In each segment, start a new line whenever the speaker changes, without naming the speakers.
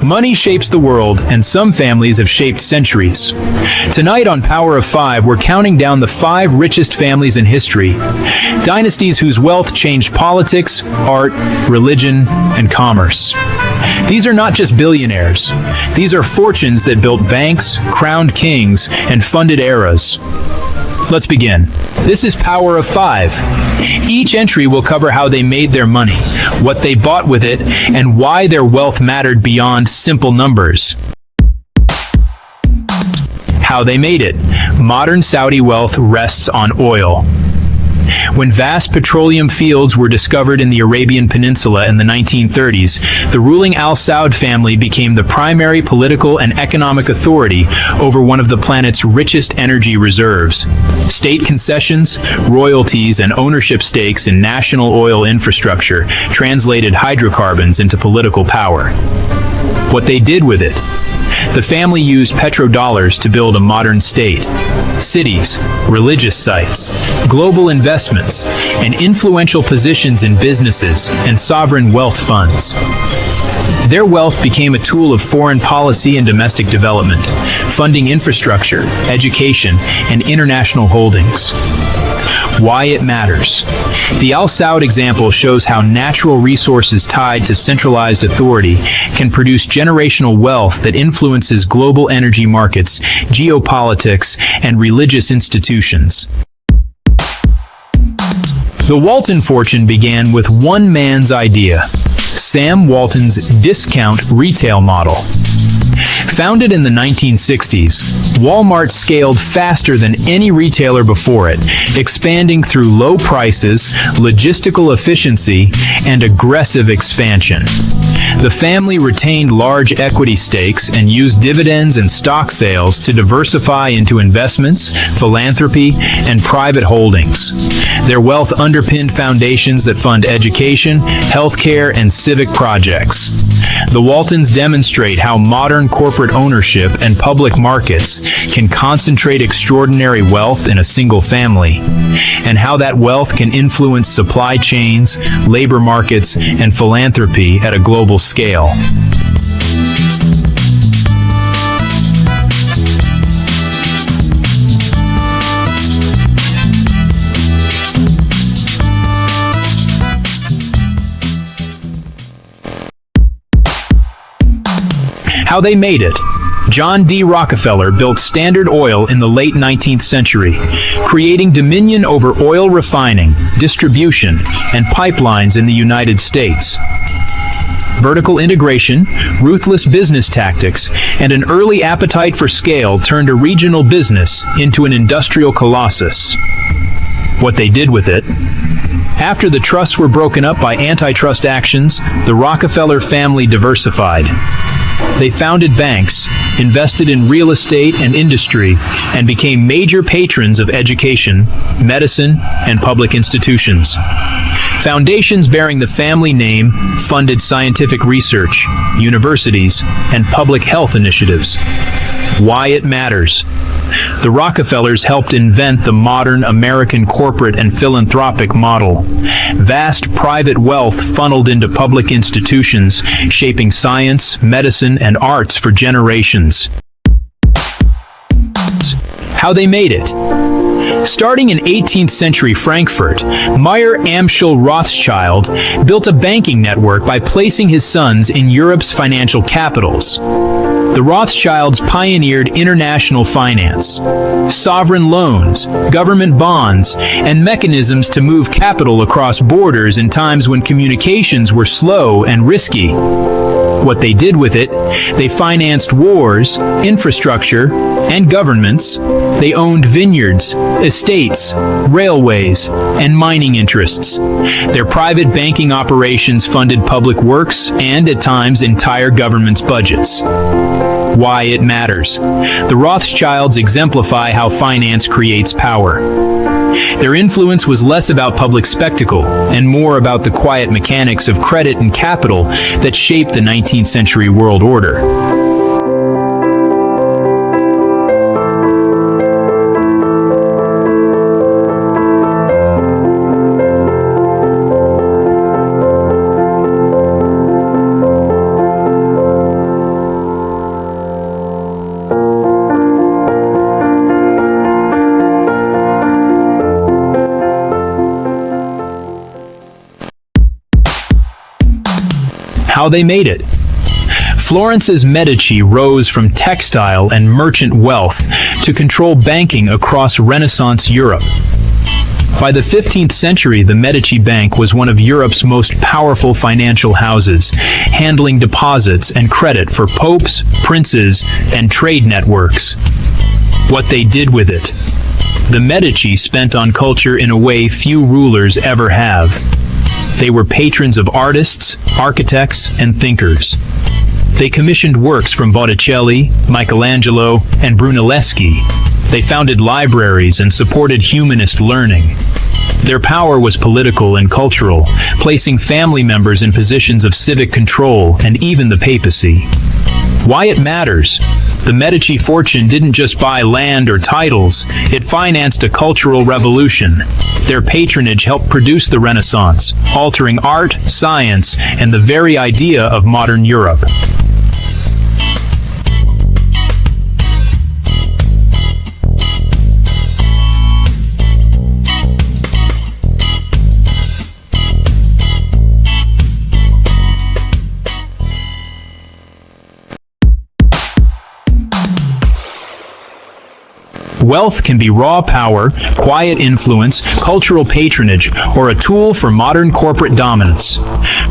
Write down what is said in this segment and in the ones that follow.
Money shapes the world, and some families have shaped centuries. Tonight on Power of Five, we're counting down the 5 richest families in history. Dynasties whose wealth changed politics, art, religion, and commerce. These are not just billionaires. These are fortunes that built banks, crowned kings, and funded eras. Let's begin. This is Power of Five. Each entry will cover how they made their money, what they bought with it, and why their wealth mattered beyond simple numbers. How they made it. Modern Saudi wealth rests on oil. When vast petroleum fields were discovered in the Arabian Peninsula in the 1930s, the ruling Al Saud family became the primary political and economic authority over one of the planet's richest energy reserves. State concessions, royalties, and ownership stakes in national oil infrastructure translated hydrocarbons into political power. What they did with it. The family used petrodollars to build a modern state. Cities, religious sites, global investments, and influential positions in businesses and sovereign wealth funds. Their wealth became a tool of foreign policy and domestic development, funding infrastructure, education, and international holdings. Why it matters. The Al Saud example shows how natural resources tied to centralized authority can produce generational wealth that influences global energy markets, geopolitics, and religious institutions. The Walton fortune began with one man's idea, Sam Walton's discount retail model. Founded in the 1960s, Walmart scaled faster than any retailer before it, expanding through low prices, logistical efficiency, and aggressive expansion. The family retained large equity stakes and used dividends and stock sales to diversify into investments, philanthropy, and private holdings. Their wealth underpinned foundations that fund education, healthcare, and civic projects. The Waltons demonstrate how modern corporate ownership and public markets can concentrate extraordinary wealth in a single family, and how that wealth can influence supply chains, labor markets, and philanthropy at a global scale. How they made it. John D. Rockefeller built Standard Oil in the late 19th century, creating dominion over oil refining, distribution, and pipelines in the United States. Vertical integration, ruthless business tactics, and an early appetite for scale turned a regional business into an industrial colossus. What they did with it. After the trusts were broken up by antitrust actions, the Rockefeller family diversified. They founded banks, invested in real estate and industry, and became major patrons of education, medicine, and public institutions. Foundations bearing the family name funded scientific research, universities, and public health initiatives. Why it matters. The Rockefellers helped invent the modern American corporate and philanthropic model. Vast private wealth funneled into public institutions, shaping science, medicine, and arts for generations. How they made it. Starting in 18th century Frankfurt, Meyer Amschel Rothschild built a banking network by placing his sons in Europe's financial capitals. The Rothschilds pioneered international finance, sovereign loans, government bonds, and mechanisms to move capital across borders in times when communications were slow and risky. What they did with it, they financed wars, infrastructure, and governments. They owned vineyards, estates, railways, and mining interests. Their private banking operations funded public works and, at times, entire governments' budgets. Why it matters. The Rothschilds exemplify how finance creates power. Their influence was less about public spectacle and more about the quiet mechanics of credit and capital that shaped the 19th century world order. How they made it. Florence's Medici rose from textile and merchant wealth to control banking across Renaissance Europe. By the 15th century, the Medici Bank was one of Europe's most powerful financial houses, handling deposits and credit for popes, princes, and trade networks. What they did with it. The Medici spent on culture in a way few rulers ever have. They were patrons of artists, architects, and thinkers. They commissioned works from Botticelli, Michelangelo, and Brunelleschi. They founded libraries and supported humanist learning. Their power was political and cultural, placing family members in positions of civic control and even the papacy. Why it matters? The Medici fortune didn't just buy land or titles, it financed a cultural revolution. Their patronage helped produce the Renaissance, altering art, science, and the very idea of modern Europe. Wealth can be raw power, quiet influence, cultural patronage, or a tool for modern corporate dominance.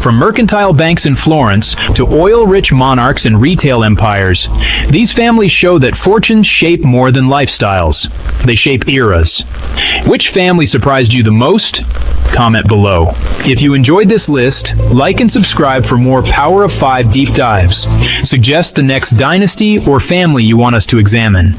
From mercantile banks in Florence to oil-rich monarchs and retail empires, these families show that fortunes shape more than lifestyles. They shape eras. Which family surprised you the most? Comment below. If you enjoyed this list, like and subscribe for more Power of 5 deep dives. Suggest the next dynasty or family you want us to examine.